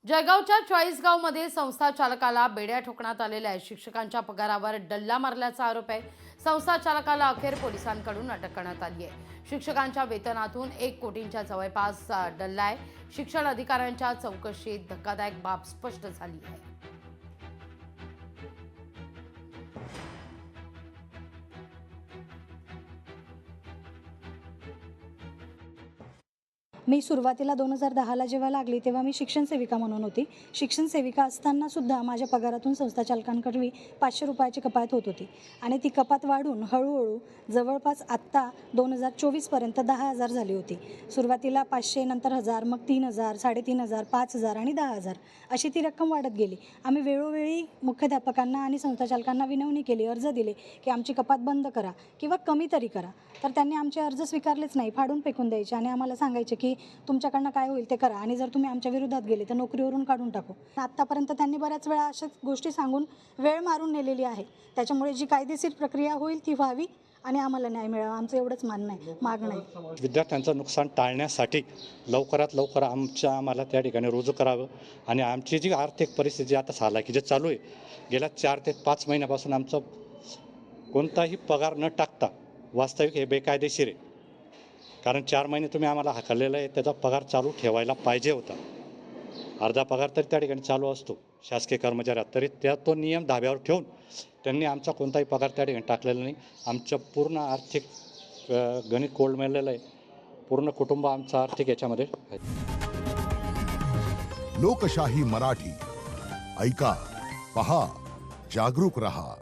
जळगावच्या चाळीसगावमध्ये संस्था चालकाला बेड्या ठोकण्यात आलेल्या आहे. शिक्षकांच्या पगारावर डल्ला मारल्याचा आरोप आहे. संस्था चालकाला अखेर पोलिसांकडून अटक करण्यात आली आहे. शिक्षकांच्या वेतनातून 1 कोटींच्या जवळपास डल्ला आहे. शिक्षण अधिकाऱ्यांच्या चौकशीत धक्कादायक बाब स्पष्ट झाली आहे. मी सुरुवातीला 2010ला जेव्हा लागली तेव्हा मी शिक्षण सेविका म्हणून होती. शिक्षण सेविका असतानासुद्धा माझ्या पगारातून संस्था चालकांकडे 500 रुपयाची कपात होत होती आणि ती कपात वाढून हळूहळू जवळपास आत्ता 2024पर्यंत 10,000 झाली होती. सुरुवातीला 500, नंतर 1000, मग 3000, 3500, 5000 आणि 10,000 अशी ती रक्कम वाढत गेली. आम्ही वेळोवेळी मुख्याध्यापकांना आणि संस्था चालकांना विनवणी केली, अर्ज दिले की आमची कपात बंद करा किंवा कमी तरी करा. तर त्यांनी आमचे अर्ज स्वीकारलेच नाही, फाडून फेकून द्यायचे आणि आम्हाला सांगायचे की तुमच्याकडनं काय होईल ते करा आणि जर तुम्ही आमच्या विरोधात गेले तर नोकरीवरून काढून टाकू. आत्तापर्यंत त्यांनी बऱ्याच वेळा अशाच गोष्टी सांगून वेळ मारून नेलेली आहे. त्याच्यामुळे जी कायदेशीर प्रक्रिया होईल ती व्हावी आणि आम्हाला न्याय मिळावा, आमचं एवढंच मागणं आहे. विद्यार्थ्यांचं नुकसान टाळण्यासाठी लवकरात लवकर आम्हाला त्या ठिकाणी रुजू करावं आणि आमची जी आर्थिक परिस्थिती आता हालाकी चालू आहे, गेल्या 4 ते 5 महिन्यापासून आमचा कोणताही पगार न टाकता वास्तविक हे बेकायदेशीर आहे. कारण 4 महिने तुम्ही आम्हाला हाकललेला आहे, त्याचा पगार चालू ठेवायला पाहिजे होता. अर्धा पगार तरी त्या ठिकाणी चालू असतो शासकीय कर्मचाऱ्यात, तरी तो नियम धाब्यावर ठेवून त्यांनी आमचा कोणताही पगार त्या ठिकाणी टाकलेला नाही. आमचं पूर्ण आर्थिक गणित कोलमडलेलं आहे. पूर्ण कुटुंब आमचं आर्थिक याच्यामध्ये आहे. लोकशाही मराठी ऐका, पहा, जागरूक रहा.